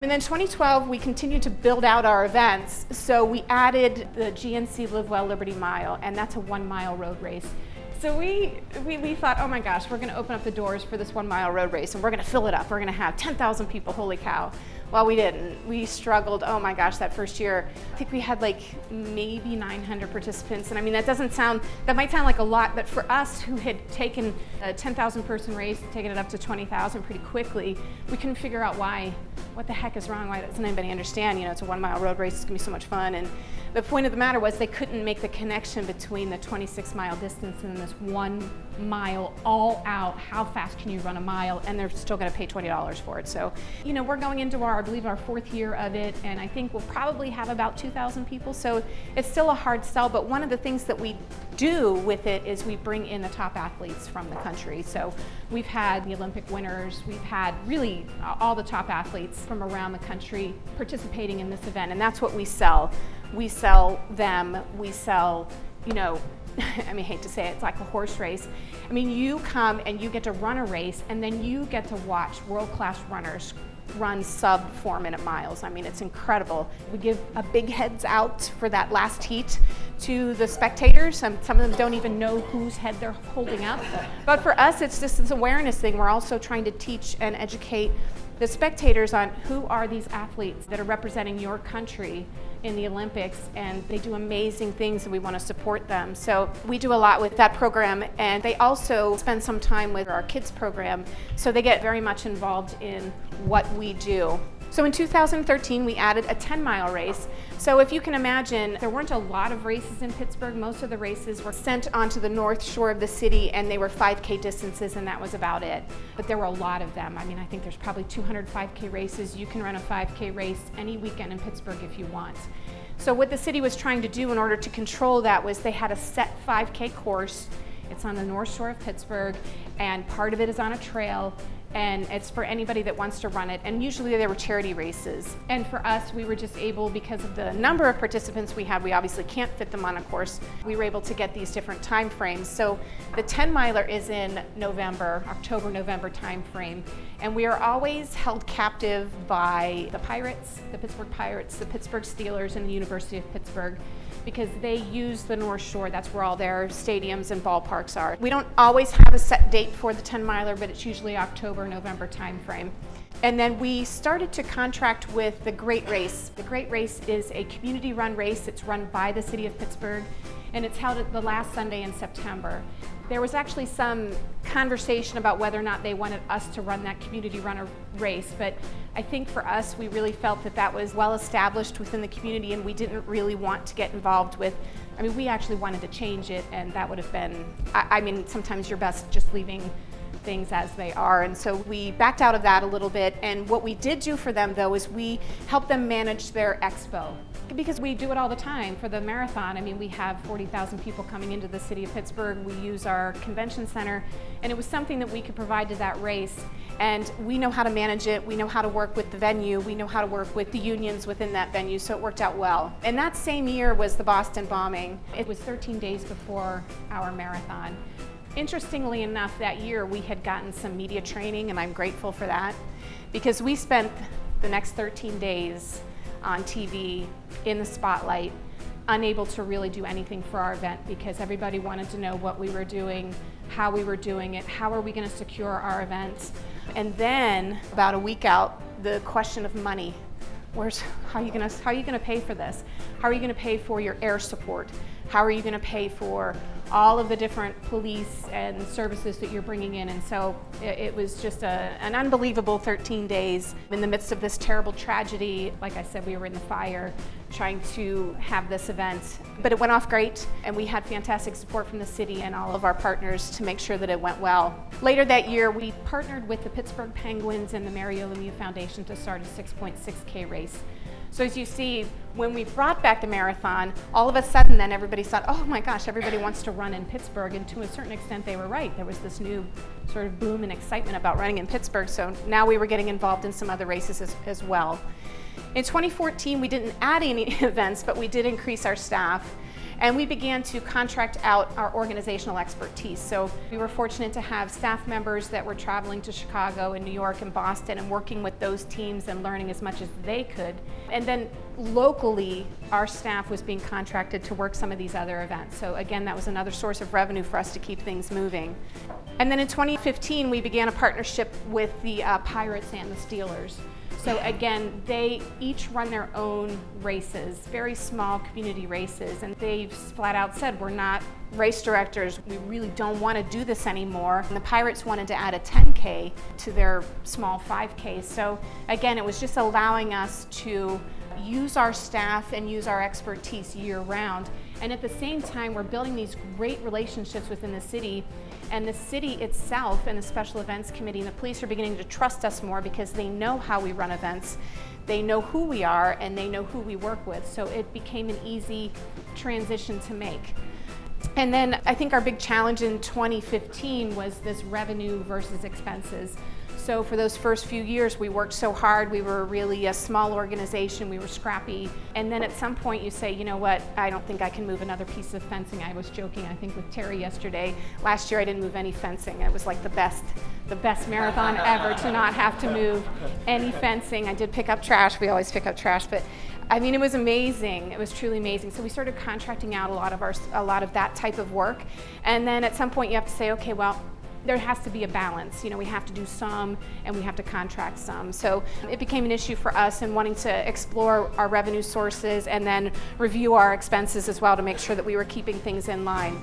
And then 2012, we continued to build out our events. So we added the GNC Live Well Liberty Mile, and that's a 1 mile road race. So we thought, oh my gosh, we're going to open up the doors for this 1 mile road race, and we're going to fill it up. We're going to have 10,000 people, holy cow. Well, we didn't. We struggled, oh my gosh, that first year. I think we had like maybe 900 participants. And I mean, that might sound like a lot, but for us who had taken a 10,000 person race, taken it up to 20,000 pretty quickly, we couldn't figure out why. What the heck is wrong? Why doesn't anybody understand? You know, it's a 1 mile road race, it's gonna be so much fun. And the point of the matter was they couldn't make the connection between the 26 mile distance and this 1 mile all out. How fast can you run a mile? And they're still gonna pay $20 for it. So, you know, we're going into I believe our 4th year of it, and I think we'll probably have about 2,000 people. So it's still a hard sell, but one of the things that we do with it is we bring in the top athletes from the country. So we've had the Olympic winners, we've had really all the top athletes from around the country participating in this event, and that's what we sell. We sell them, we sell, you know, I mean, I hate to say it, it's like a horse race. I mean, you come and you get to run a race, and then you get to watch world-class runners run sub 4-minute miles. I mean, it's incredible. We give a big heads out for that last heat to the spectators. Some of them don't even know whose head they're holding up. But for us, it's just this awareness thing. We're also trying to teach and educate the spectators on who are these athletes that are representing your country in the Olympics, and they do amazing things and we want to support them. So we do a lot with that program, and they also spend some time with our kids program, so they get very much involved in what we do. So in 2013, we added a 10 mile race. So if you can imagine, there weren't a lot of races in Pittsburgh. Most of the races were sent onto the north shore of the city, and they were 5K distances, and that was about it. But there were a lot of them. I mean, I think there's probably 200 5K races. You can run a 5K race any weekend in Pittsburgh if you want. So what the city was trying to do in order to control that was they had a set 5K course. It's on the north shore of Pittsburgh, and part of it is on a trail, and it's for anybody that wants to run it, and usually there were charity races. And for us, we were just able, because of the number of participants we had, we obviously can't fit them on a course, we were able to get these different time frames. So the 10 miler is in November, October-November time frame, and we are always held captive by the Pirates, the Pittsburgh Pirates, the Pittsburgh Steelers, and the University of Pittsburgh, because they use the North Shore. That's where all their stadiums and ballparks are. We don't always have a set date for the 10 miler, but it's usually October-November time frame. And then we started to contract with the Great Race. The Great Race is a community run race. It's run by the city of Pittsburgh, and it's held at the last Sunday in September. There was actually some conversation about whether or not they wanted us to run that community runner race, but I think for us, we really felt that that was well established within the community, and we didn't really want to get involved with, I mean, we actually wanted to change it, and that would have been, I mean, sometimes you're best just leaving things as they are. And so we backed out of that a little bit, and what we did do for them though is we helped them manage their expo, because we do it all the time for the marathon. I mean, we have 40,000 people coming into the city of Pittsburgh. We use our convention center, and it was something that we could provide to that race, and we know how to manage it. We know how to work with the venue. We know how to work with the unions within that venue, so it worked out well. And that same year was the Boston bombing. It was 13 days before our marathon. Interestingly enough, that year we had gotten some media training, and I'm grateful for that, because we spent the next 13 days on TV in the spotlight, unable to really do anything for our event, because everybody wanted to know what we were doing, how we were doing it, how are we going to secure our events. And then about a week out, the question of money. How are you going to pay for this? How are you going to pay for your air support? How are you going to pay for all of the different police and services that you're bringing in? And so it was just an unbelievable 13 days in the midst of this terrible tragedy. Like I said, we were in the fire trying to have this event, but it went off great, and we had fantastic support from the city and all of our partners to make sure that it went well. Later that year, we partnered with the Pittsburgh Penguins and the Mario Lemieux Foundation to start a 6.6K race. So as you see, when we brought back the marathon, all of a sudden then everybody thought, oh my gosh, everybody wants to run in Pittsburgh, and to a certain extent they were right. There was this new sort of boom and excitement about running in Pittsburgh, so now we were getting involved in some other races as well. In 2014, we didn't add any events, but we did increase our staff. And we began to contract out our organizational expertise. So we were fortunate to have staff members that were traveling to Chicago and New York and Boston and working with those teams and learning as much as they could. And then locally, our staff was being contracted to work some of these other events. So again, that was another source of revenue for us to keep things moving. And then in 2015, we began a partnership with the Pirates and the Steelers. So again, they each run their own races, very small community races, and they've flat out said, we're not race directors, we really don't want to do this anymore. And the Pirates wanted to add a 10K to their small 5K. So again, it was just allowing us to use our staff and use our expertise year round. And at the same time, we're building these great relationships within the city, and the city itself and the Special Events Committee and the police are beginning to trust us more because they know how we run events, they know who we are, and they know who we work with. So it became an easy transition to make. And then I think our big challenge in 2015 was this revenue versus expenses. So for those first few years, we worked so hard. We were really a small organization. We were scrappy. And then at some point you say, you know what, I don't think I can move another piece of fencing. I was joking, I think, with Terry yesterday. Last year I didn't move any fencing. It was like the best marathon ever to not have to move any fencing. I did pick up trash. We always pick up trash, but I mean, it was amazing. It was truly amazing. So we started contracting out a lot of that type of work. And then at some point you have to say, okay, well, there has to be a balance. You know, we have to do some and we have to contract some. So it became an issue for us in wanting to explore our revenue sources and then review our expenses as well to make sure that we were keeping things in line.